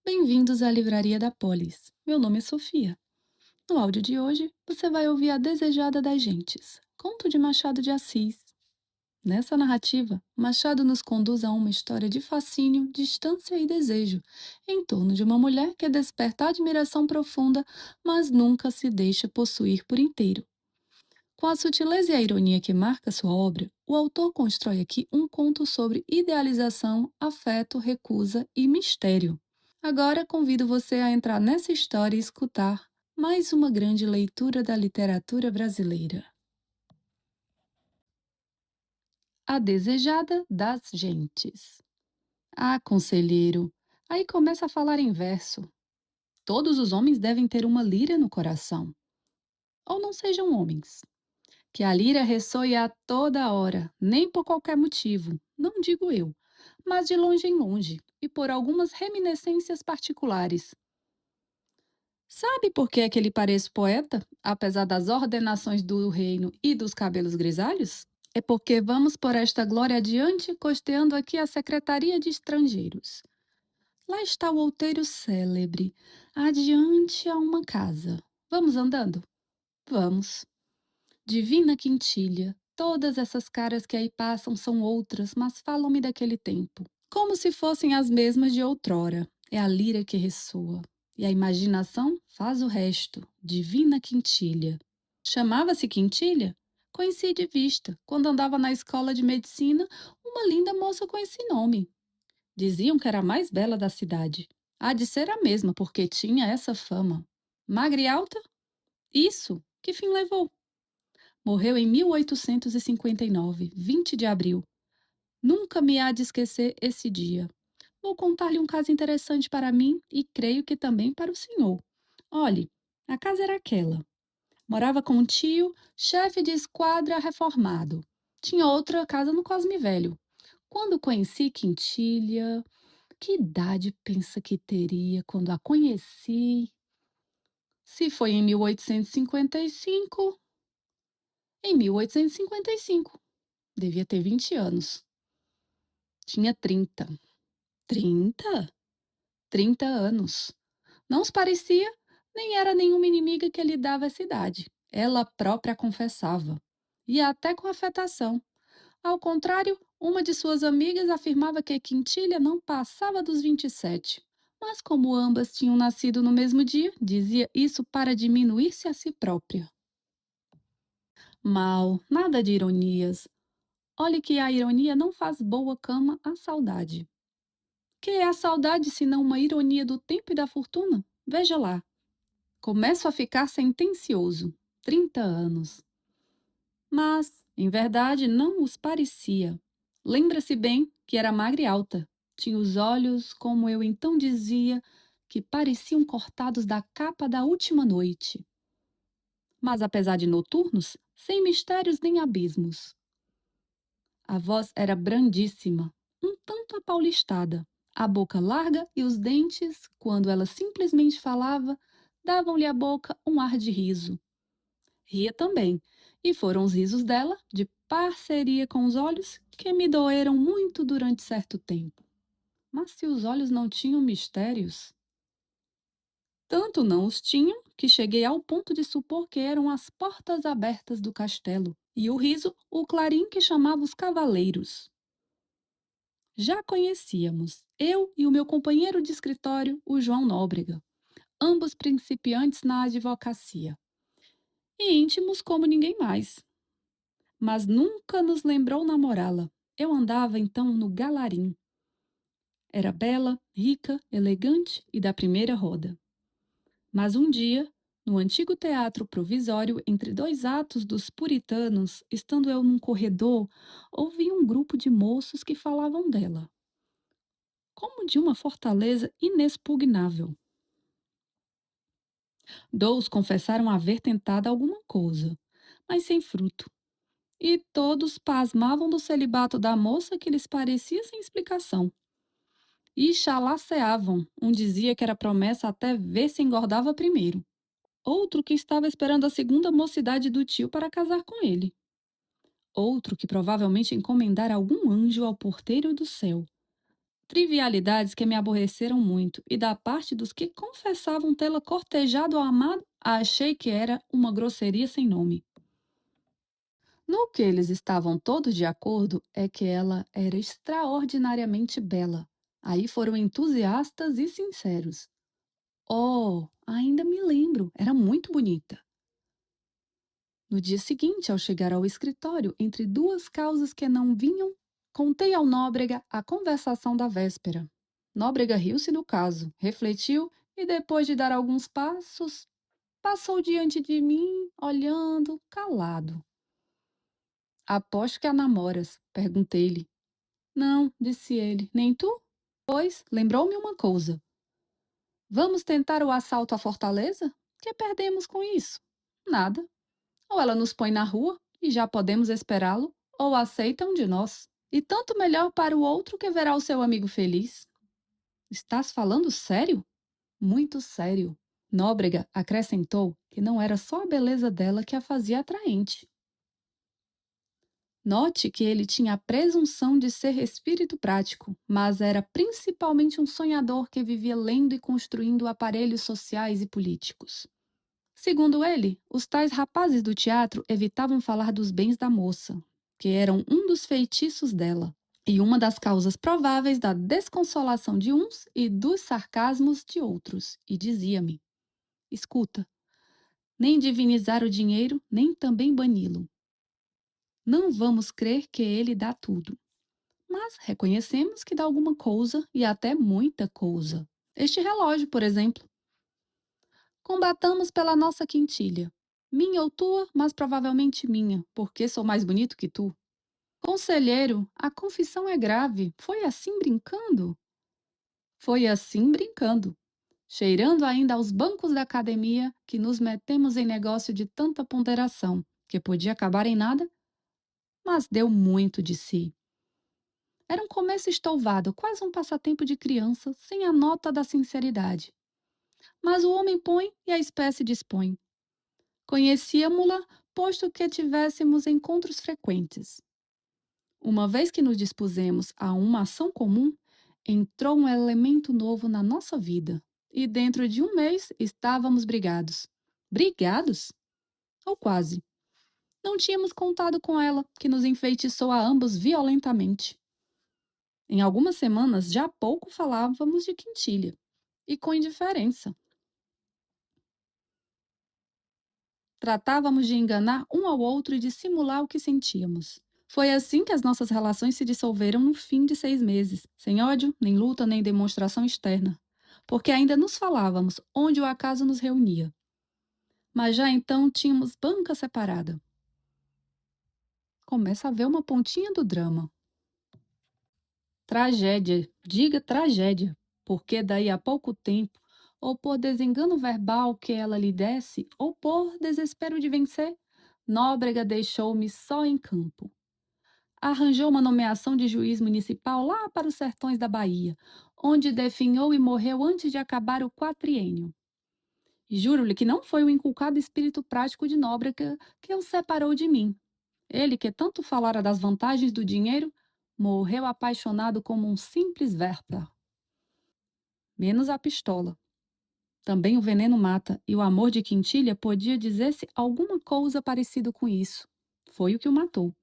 Bem-vindos à Livraria da Polis. Meu nome é Sofia. No áudio de hoje, você vai ouvir A Desejada das Gentes, conto de Machado de Assis. Nessa narrativa, Machado nos conduz a uma história de fascínio, distância e desejo, em torno de uma mulher que desperta admiração profunda, mas nunca se deixa possuir por inteiro. Com a sutileza e a ironia que marca sua obra, o autor constrói aqui um conto sobre idealização, afeto, recusa e mistério. Agora convido você a entrar nessa história e escutar mais uma grande leitura da literatura brasileira. A Desejada das Gentes. Ah, conselheiro, aí começa a falar em verso. Todos os homens devem ter uma lira no coração. Ou não sejam homens. Que a lira ressoe a toda hora, nem por qualquer motivo, não digo eu, mas de longe em longe, e por algumas reminiscências particulares. Sabe por que é que ele parece poeta, apesar das ordenações do reino e dos cabelos grisalhos? É porque vamos por esta glória adiante, costeando aqui a Secretaria de Estrangeiros. Lá está o outeiro célebre. Adiante há uma casa. Vamos andando? Vamos. Divina quintilha. Todas essas caras que aí passam são outras, mas falam-me daquele tempo. Como se fossem as mesmas de outrora. É a lira que ressoa. E a imaginação faz o resto. Divina quintilha. Chamava-se Quintilha? Conheci de vista, quando andava na escola de medicina, uma linda moça com esse nome. Diziam que era a mais bela da cidade. Há de ser a mesma, porque tinha essa fama. Magra e alta? Isso. Que fim levou? Morreu em 1859, 20 de abril. Nunca me há de esquecer esse dia. Vou contar-lhe um caso interessante para mim e creio que também para o senhor. Olhe, a casa era aquela. Morava com um tio, chefe de esquadra reformado. Tinha outra casa no Cosme Velho. Quando conheci Quintilha, que idade pensa que teria quando a conheci? Se foi em 1855, em 1855. Devia ter 20 anos. Tinha 30. 30? 30 anos. Não se parecia, nem era nenhuma inimiga que lhe dava essa idade. Ela própria confessava. E até com afetação. Ao contrário, uma de suas amigas afirmava que Quintilha não passava dos 27. Mas como ambas tinham nascido no mesmo dia, dizia isso para diminuir-se a si própria. Mal, nada de ironias. Olhe que a ironia não faz boa cama à saudade. Que é a saudade senão uma ironia do tempo e da fortuna? Veja lá. Começo a ficar sentencioso. 30 anos. Mas, em verdade, não os parecia. Lembra-se bem que era magra e alta. Tinha os olhos, como eu então dizia, que pareciam cortados da capa da última noite. Mas, apesar de noturnos, sem mistérios nem abismos. A voz era brandíssima, um tanto apaulistada. A boca larga e os dentes, quando ela simplesmente falava, davam-lhe à boca um ar de riso. Ria também, e foram os risos dela, de parceria com os olhos, que me doeram muito durante certo tempo. Mas se os olhos não tinham mistérios, tanto não os tinham que cheguei ao ponto de supor que eram as portas abertas do castelo, e o riso, o clarim que chamava os cavaleiros. Já conhecíamos, eu e o meu companheiro de escritório, o João Nóbrega, ambos principiantes na advocacia, e íntimos como ninguém mais. Mas nunca nos lembrou namorá-la. Eu andava então no galarim. Era bela, rica, elegante e da primeira roda. Mas um dia, no antigo teatro provisório entre dois atos dos puritanos, estando eu num corredor, ouvi um grupo de moços que falavam dela, como de uma fortaleza inexpugnável. Dous confessaram haver tentado alguma coisa, mas sem fruto. E todos pasmavam do celibato da moça que lhes parecia sem explicação. E chalaceavam. Um dizia que era promessa até ver se engordava primeiro. Outro que estava esperando a segunda mocidade do tio para casar com ele. Outro que provavelmente encomendara algum anjo ao porteiro do céu. Trivialidades que me aborreceram muito, e da parte dos que confessavam tê-la cortejado ou amado, achei que era uma grosseria sem nome. No que eles estavam todos de acordo é que ela era extraordinariamente bela. Aí foram entusiastas e sinceros. Oh, ainda me lembro, era muito bonita. No dia seguinte, ao chegar ao escritório, entre duas causas que não vinham, contei ao Nóbrega a conversação da véspera. Nóbrega riu-se do caso, refletiu e, depois de dar alguns passos, passou diante de mim, olhando, calado. Aposto que a namoras, perguntei-lhe. Não, disse ele, nem tu? Pois, lembrou-me uma coisa. Vamos tentar o assalto à fortaleza? Que perdemos com isso? Nada. Ou ela nos põe na rua e já podemos esperá-lo, ou aceita um de nós. E tanto melhor para o outro que verá o seu amigo feliz. Estás falando sério? Muito sério. Nóbrega acrescentou que não era só a beleza dela que a fazia atraente. Note que ele tinha a presunção de ser espírito prático, mas era principalmente um sonhador que vivia lendo e construindo aparelhos sociais e políticos. Segundo ele, os tais rapazes do teatro evitavam falar dos bens da moça, que eram um dos feitiços dela, e uma das causas prováveis da desconsolação de uns e dos sarcasmos de outros, e dizia-me: escuta, nem divinizar o dinheiro, nem também bani-lo. Não vamos crer que ele dá tudo, mas reconhecemos que dá alguma coisa e até muita coisa. Este relógio, por exemplo. Combatamos pela nossa quintilha. Minha ou tua, mas provavelmente minha, porque sou mais bonito que tu. Conselheiro, a confissão é grave. Foi assim brincando? Foi assim brincando. Cheirando ainda aos bancos da academia que nos metemos em negócio de tanta ponderação, que podia acabar em nada, mas deu muito de si. Era um começo estouvado, quase um passatempo de criança, sem a nota da sinceridade. Mas o homem põe e a espécie dispõe. Conhecíamo-la, posto que tivéssemos encontros frequentes. Uma vez que nos dispusemos a uma ação comum, entrou um elemento novo na nossa vida, e dentro de um mês estávamos brigados. Brigados? Ou quase. Não tínhamos contado com ela, que nos enfeitiçou a ambos violentamente. Em algumas semanas já pouco falávamos de quintilha, e com indiferença. Tratávamos de enganar um ao outro e de simular o que sentíamos. Foi assim que as nossas relações se dissolveram no fim de 6 meses, sem ódio, nem luta, nem demonstração externa. Porque ainda nos falávamos onde o acaso nos reunia. Mas já então tínhamos banca separada. Começa a ver uma pontinha do drama. Tragédia, diga tragédia, porque daí a pouco tempo, ou por desengano verbal que ela lhe desse, ou por desespero de vencer, Nóbrega deixou-me só em campo. Arranjou uma nomeação de juiz municipal lá para os sertões da Bahia, onde definhou e morreu antes de acabar o quatriênio. Juro-lhe que não foi o inculcado espírito prático de Nóbrega que o separou de mim. Ele, que tanto falara das vantagens do dinheiro, morreu apaixonado como um simples Werther. Menos a pistola. Também o veneno mata, e o amor de Quintilha podia dizer-se alguma coisa parecida com isso. Foi o que o matou.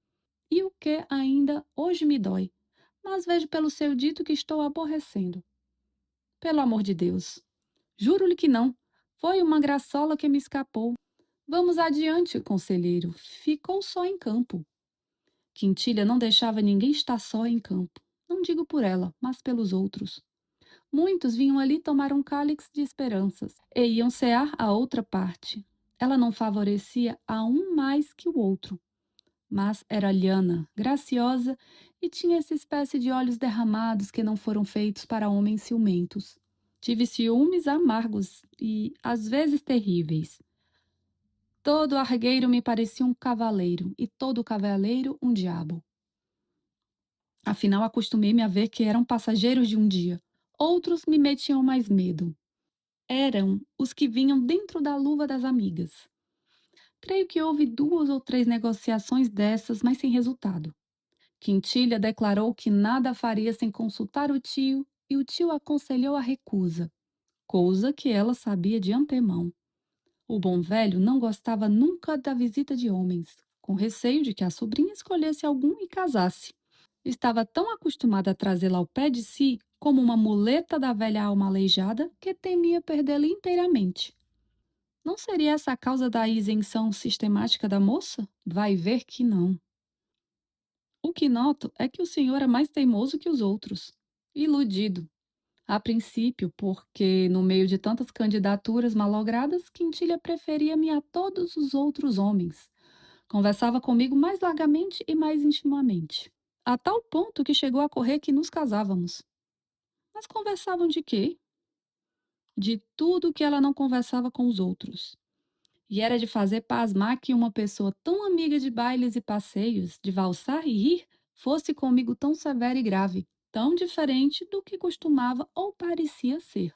E o que ainda hoje me dói. Mas vejo pelo seu dito que estou aborrecendo. Pelo amor de Deus. Juro-lhe que não. Foi uma graçola que me escapou. Vamos adiante, conselheiro. Ficou só em campo. Quintilha não deixava ninguém estar só em campo. Não digo por ela, mas pelos outros. Muitos vinham ali tomar um cálice de esperanças e iam cear a outra parte. Ela não favorecia a um mais que o outro, mas era liana, graciosa e tinha essa espécie de olhos derramados que não foram feitos para homens ciumentos. Tive ciúmes amargos e, às vezes, terríveis. Todo argueiro me parecia um cavaleiro e todo cavaleiro um diabo. Afinal, acostumei-me a ver que eram passageiros de um dia. Outros me metiam mais medo. Eram os que vinham dentro da luva das amigas. Creio que houve 2 ou 3 negociações dessas, mas sem resultado. Quintilha declarou que nada faria sem consultar o tio e o tio aconselhou a recusa, coisa que ela sabia de antemão. O bom velho não gostava nunca da visita de homens, com receio de que a sobrinha escolhesse algum e casasse. Estava tão acostumada a trazê-la ao pé de si como uma muleta da velha alma aleijada que temia perdê-la inteiramente. Não seria essa a causa da isenção sistemática da moça? Vai ver que não. O que noto é que o senhor é mais teimoso que os outros. Iludido. A princípio, porque, no meio de tantas candidaturas malogradas, Quintilha preferia-me a todos os outros homens. Conversava comigo mais largamente e mais intimamente. A tal ponto que chegou a correr que nos casávamos. Mas conversavam de quê? De tudo que ela não conversava com os outros. E era de fazer pasmar que uma pessoa tão amiga de bailes e passeios, de valsar e rir, fosse comigo tão severa e grave, tão diferente do que costumava ou parecia ser.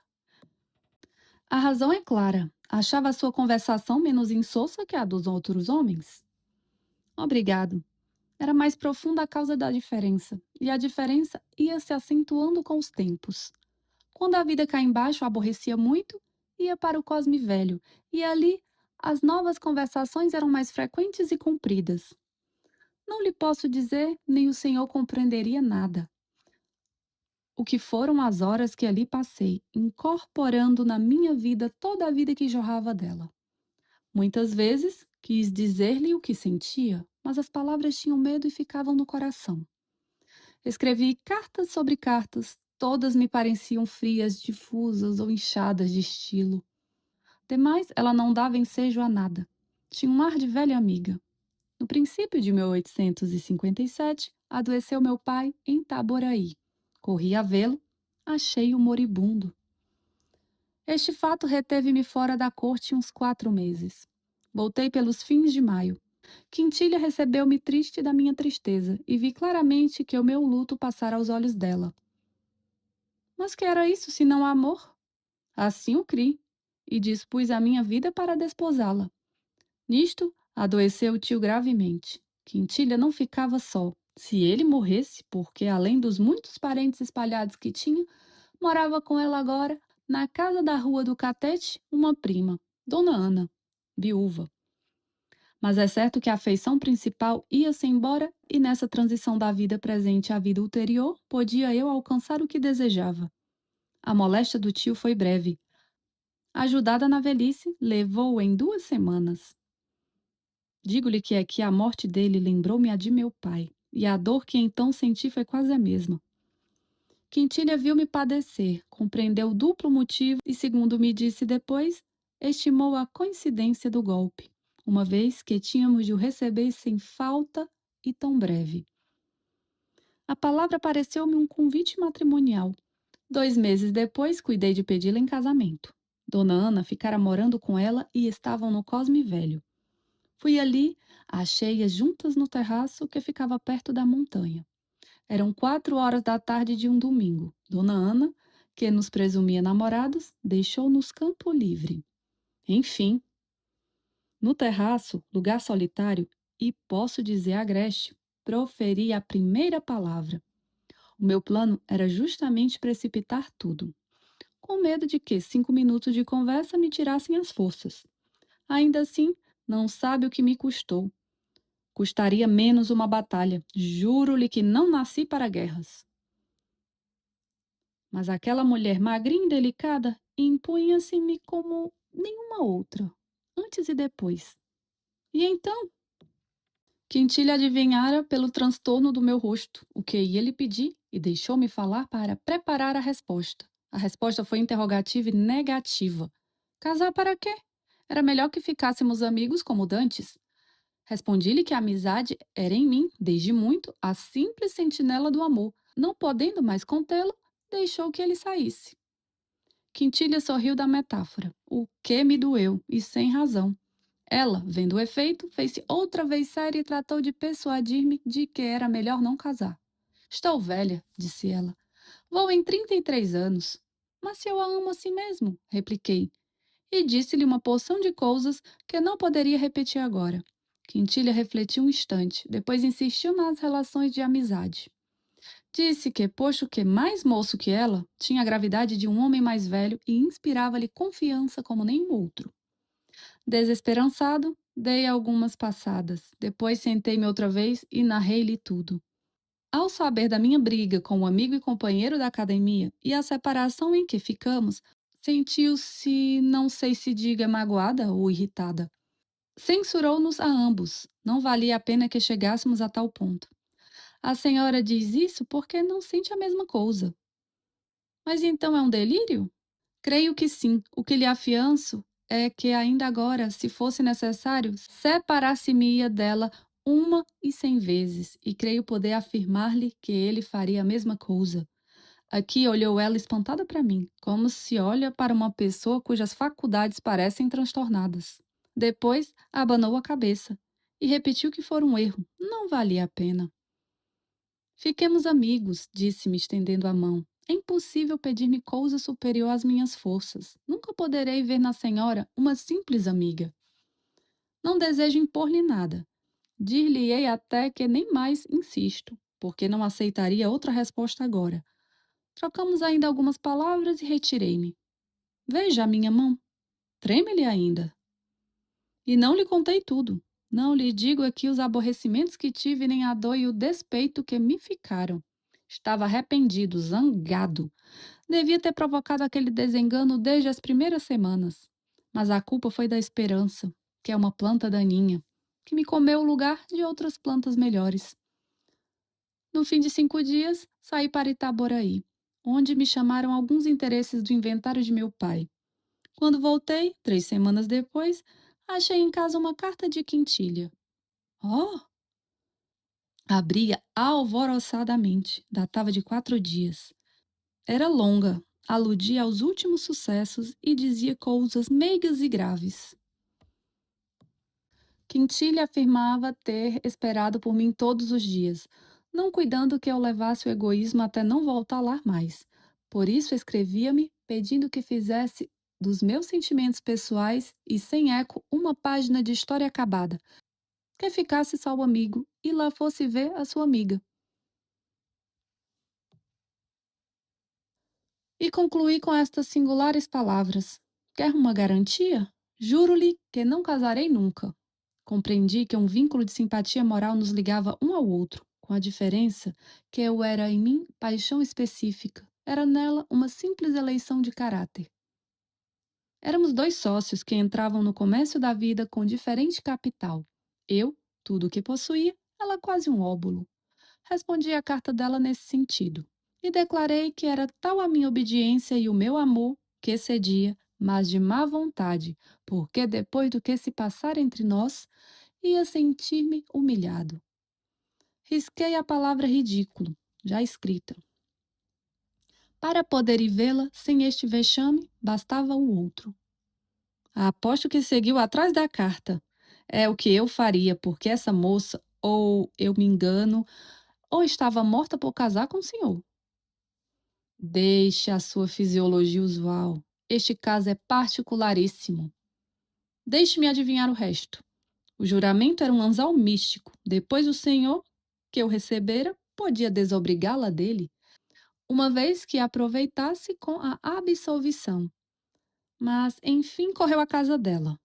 A razão é clara. Achava a sua conversação menos insossa que a dos outros homens? Obrigado. Era mais profunda a causa da diferença, e a diferença ia se acentuando com os tempos. Quando a vida cá embaixo aborrecia muito, ia para o Cosme Velho, e ali as novas conversações eram mais frequentes e compridas. Não lhe posso dizer, nem o senhor compreenderia nada. O que foram as horas que ali passei, incorporando na minha vida toda a vida que jorrava dela. Muitas vezes quis dizer-lhe o que sentia, mas as palavras tinham medo e ficavam no coração. Escrevi cartas sobre cartas, todas me pareciam frias, difusas ou inchadas de estilo. Demais, ela não dava ensejo a nada. Tinha um ar de velha amiga. No princípio de 1857, adoeceu meu pai em Itaboraí. Corri a vê-lo, achei-o moribundo. Este fato reteve-me fora da corte uns 4 meses. Voltei pelos fins de maio. Quintilha recebeu-me triste da minha tristeza e vi claramente que o meu luto passara aos olhos dela. Mas que era isso senão amor? Assim o criei e dispus a minha vida para desposá-la. Nisto, adoeceu o tio gravemente. Quintilha não ficava só. Se ele morresse, porque além dos muitos parentes espalhados que tinha, morava com ela agora, na casa da rua do Catete, uma prima, Dona Ana, viúva. Mas é certo que a afeição principal ia-se embora e nessa transição da vida presente à vida ulterior, podia eu alcançar o que desejava. A moléstia do tio foi breve. Ajudada na velhice, levou em 2 semanas. Digo-lhe que é que a morte dele lembrou-me a de meu pai, e a dor que então senti foi quase a mesma. Quintilha viu-me padecer, compreendeu o duplo motivo e, segundo me disse depois, estimou a coincidência do golpe, uma vez que tínhamos de o receber sem falta e tão breve. A palavra pareceu-me um convite matrimonial. 2 meses depois, cuidei de pedi-la em casamento. Dona Ana ficara morando com ela e estavam no Cosme Velho. Fui ali, achei-as juntas no terraço que ficava perto da montanha. Eram 4 horas da tarde de um domingo. Dona Ana, que nos presumia namorados, deixou-nos campo livre. Enfim, no terraço, lugar solitário, e posso dizer agreste, proferi a primeira palavra. O meu plano era justamente precipitar tudo, com medo de que 5 minutos de conversa me tirassem as forças. Ainda assim, não sabe o que me custou. Custaria menos uma batalha. Juro-lhe que não nasci para guerras. Mas aquela mulher magrinha e delicada impunha-se-me como nenhuma outra, antes e depois. E então, Quintilha adivinhara pelo transtorno do meu rosto o que ia lhe pedir e deixou-me falar para preparar a resposta. A resposta foi interrogativa e negativa. Casar para quê? Era melhor que ficássemos amigos como dantes. Respondi-lhe que a amizade era em mim, desde muito, a simples sentinela do amor. Não podendo mais contê-lo, deixou que ele saísse. Quintilha sorriu da metáfora, o que me doeu, e sem razão. Ela, vendo o efeito, fez-se outra vez séria e tratou de persuadir-me de que era melhor não casar. Estou velha, disse ela. Vou em 33 anos. Mas se eu a amo assim mesmo, repliquei. E disse-lhe uma porção de coisas que não poderia repetir agora. Quintilha refletiu um instante, depois insistiu nas relações de amizade. Disse que, posto que mais moço que ela, tinha a gravidade de um homem mais velho e inspirava-lhe confiança como nenhum outro. Desesperançado, dei algumas passadas. Depois sentei-me outra vez e narrei-lhe tudo. Ao saber da minha briga com o amigo e companheiro da academia e a separação em que ficamos, sentiu-se, não sei se diga magoada ou irritada. Censurou-nos a ambos. Não valia a pena que chegássemos a tal ponto. A senhora diz isso porque não sente a mesma coisa. Mas então é um delírio? Creio que sim. O que lhe afianço é que ainda agora, se fosse necessário, separar-se-me-ia dela uma e 100 vezes, e creio poder afirmar-lhe que ele faria a mesma coisa. Aqui olhou ela espantada para mim, como se olha para uma pessoa cujas faculdades parecem transtornadas. Depois abanou a cabeça e repetiu que fora um erro, não valia a pena. Fiquemos amigos, disse-me estendendo a mão. É impossível pedir-me coisa superior às minhas forças. Nunca poderei ver na senhora uma simples amiga. Não desejo impor-lhe nada. Dir-lhe-ei até que nem mais insisto, porque não aceitaria outra resposta agora. Trocamos ainda algumas palavras e retirei-me. Veja a minha mão. Treme-lhe ainda. E não lhe contei tudo. Não lhe digo aqui os aborrecimentos que tive, nem a dor e o despeito que me ficaram. Estava arrependido, zangado. Devia ter provocado aquele desengano desde as primeiras semanas. Mas a culpa foi da esperança, que é uma planta daninha, que me comeu o lugar de outras plantas melhores. No fim de 5 dias, saí para Itaboraí, onde me chamaram alguns interesses do inventário de meu pai. Quando voltei, 3 semanas depois, achei em casa uma carta de quintilha. Oh! Abria alvoroçadamente, datava de 4 dias. Era longa, aludia aos últimos sucessos e dizia coisas meigas e graves. Quintilha afirmava ter esperado por mim todos os dias, não cuidando que eu levasse o egoísmo até não voltar lá mais. Por isso escrevia-me, pedindo que fizesse dos meus sentimentos pessoais e sem eco uma página de história acabada, que ficasse só o amigo e lá fosse ver a sua amiga. E concluí com estas singulares palavras: Quer uma garantia? Juro-lhe que não casarei nunca. Compreendi que um vínculo de simpatia moral nos ligava um ao outro, com a diferença que eu era em mim paixão específica, era nela uma simples eleição de caráter. Éramos dois sócios que entravam no comércio da vida com diferente capital. Eu, tudo o que possuía, ela quase um óbolo. Respondi à carta dela nesse sentido e declarei que era tal a minha obediência e o meu amor que cedia, mas de má vontade, porque depois do que se passara entre nós, ia sentir-me humilhado. Risquei a palavra ridículo, já escrita. Para poder ir vê-la sem este vexame, bastava o outro. Aposto que seguiu atrás da carta. É o que eu faria, porque essa moça, ou eu me engano, ou estava morta por casar com o senhor. Deixe a sua fisiologia usual. Este caso é particularíssimo. Deixe-me adivinhar o resto. O juramento era um anzal místico. Depois o senhor, que eu recebera, podia desobrigá-la dele, uma vez que aproveitasse com a absolvição. Mas, enfim, correu à casa dela.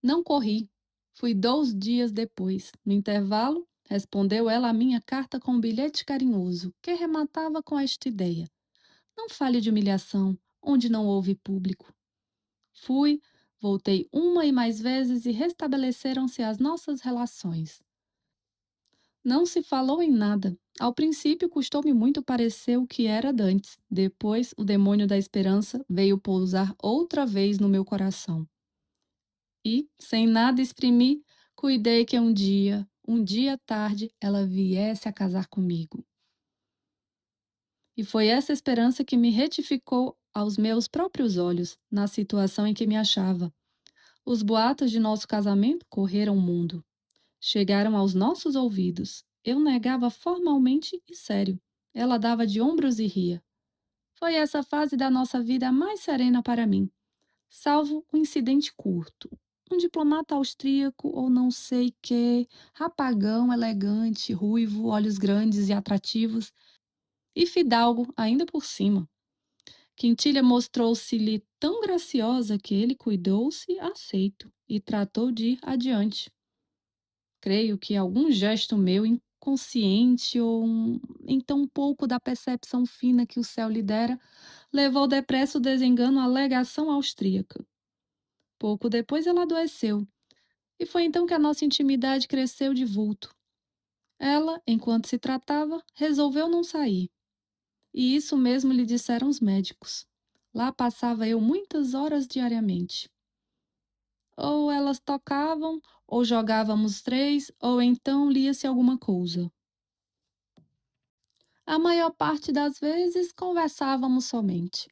Não corri. Fui 2 dias depois. No intervalo, respondeu ela à minha carta com um bilhete carinhoso, que rematava com esta ideia. Não fale de humilhação, onde não houve público. Fui, voltei uma e mais vezes e restabeleceram-se as nossas relações. Não se falou em nada. Ao princípio custou-me muito parecer o que era dantes. Depois, o demônio da esperança veio pousar outra vez no meu coração. E, sem nada exprimir, cuidei que um dia tarde, ela viesse a casar comigo. E foi essa esperança que me retificou aos meus próprios olhos, na situação em que me achava. Os boatos de nosso casamento correram o mundo. Chegaram aos nossos ouvidos. Eu negava formalmente e sério. Ela dava de ombros e ria. Foi essa fase da nossa vida a mais serena para mim, salvo um incidente curto. Um diplomata austríaco ou não sei que, rapagão, elegante, ruivo, olhos grandes e atrativos, e fidalgo ainda por cima. Quintilha mostrou-se-lhe tão graciosa que ele cuidou-se aceito e tratou de ir adiante. Creio que algum gesto meu inconsciente ou então um pouco da percepção fina que o céu lhe dera, levou depressa o desengano à legação austríaca. Pouco depois ela adoeceu, e foi então que a nossa intimidade cresceu de vulto. Ela, enquanto se tratava, resolveu não sair. E isso mesmo lhe disseram os médicos. Lá passava eu muitas horas diariamente. Ou elas tocavam, ou jogávamos três, ou então lia-se alguma coisa. A maior parte das vezes conversávamos somente.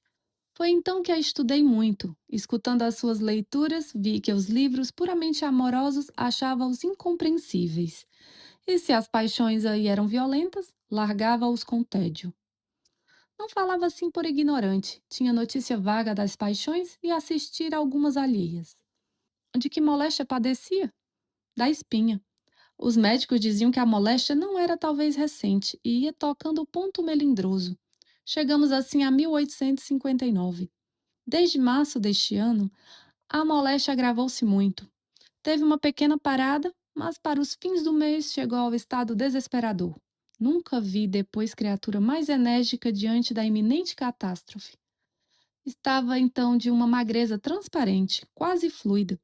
Foi então que a estudei muito. Escutando as suas leituras, vi que os livros puramente amorosos achava-os incompreensíveis. E se as paixões aí eram violentas, largava-os com tédio. Não falava assim por ignorante, tinha notícia vaga das paixões e assistira a algumas alheias. De que moléstia padecia? Da espinha. Os médicos diziam que a moléstia não era talvez recente e ia tocando o ponto melindroso. Chegamos assim a 1859. Desde março deste ano, a moléstia agravou-se muito. Teve uma pequena parada, mas para os fins do mês chegou ao estado desesperador. Nunca vi depois criatura mais enérgica diante da iminente catástrofe. Estava então de uma magreza transparente, quase fluida.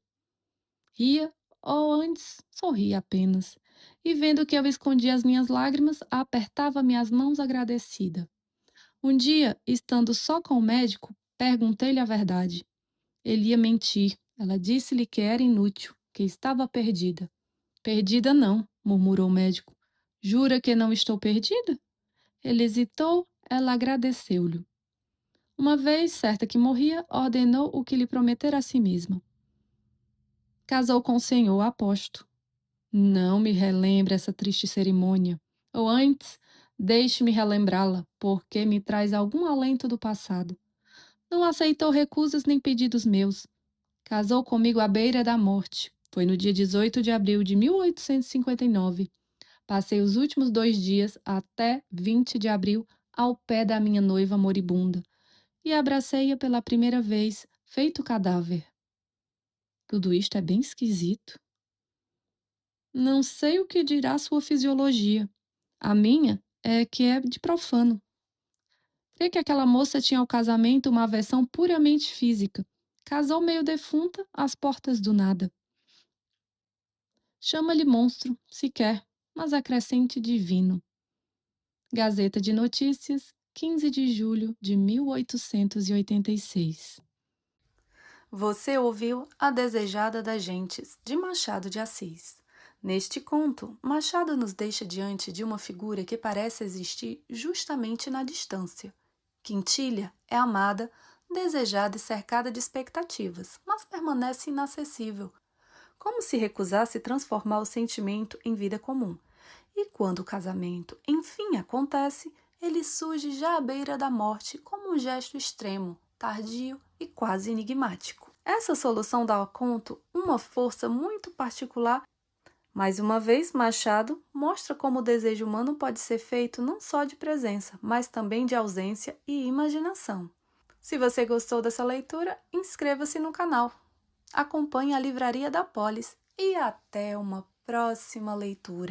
Ria, ou antes sorria apenas, e vendo que eu escondia as minhas lágrimas, apertava-me as mãos agradecida. Um dia, estando só com o médico, perguntei-lhe a verdade. Ele ia mentir. Ela disse-lhe que era inútil, que estava perdida. Perdida não, murmurou o médico. Jura que não estou perdida? Ele hesitou, ela agradeceu-lhe. Uma vez, certa que morria, ordenou o que lhe prometera a si mesma. Casou com o senhor, aposto. Não me relembre essa triste cerimônia. Ou antes, deixe-me relembrá-la, porque me traz algum alento do passado. Não aceitou recusas nem pedidos meus. Casou comigo à beira da morte. Foi no dia 18 de abril de 1859. Passei os últimos 2 dias, até 20 de abril, ao pé da minha noiva moribunda, e abracei-a pela primeira vez, feito cadáver. Tudo isto é bem esquisito. Não sei o que dirá sua fisiologia. A minha é que é de profano. Creio que aquela moça tinha ao casamento uma aversão puramente física. Casou meio defunta às portas do nada. Chama-lhe monstro, se quer, mas acrescente divino. Gazeta de Notícias, 15 de julho de 1886. Você ouviu A Desejada das Gentes, de Machado de Assis. Neste conto, Machado nos deixa diante de uma figura que parece existir justamente na distância. Quintilha é amada, desejada e cercada de expectativas, mas permanece inacessível, como se recusasse transformar o sentimento em vida comum. E quando o casamento enfim acontece, ele surge já à beira da morte como um gesto extremo, tardio e quase enigmático. Essa solução dá ao conto uma força muito particular. Mais uma vez, Machado mostra como o desejo humano pode ser feito não só de presença, mas também de ausência e imaginação. Se você gostou dessa leitura, inscreva-se no canal. Acompanhe a Livraria da Polis e até uma próxima leitura.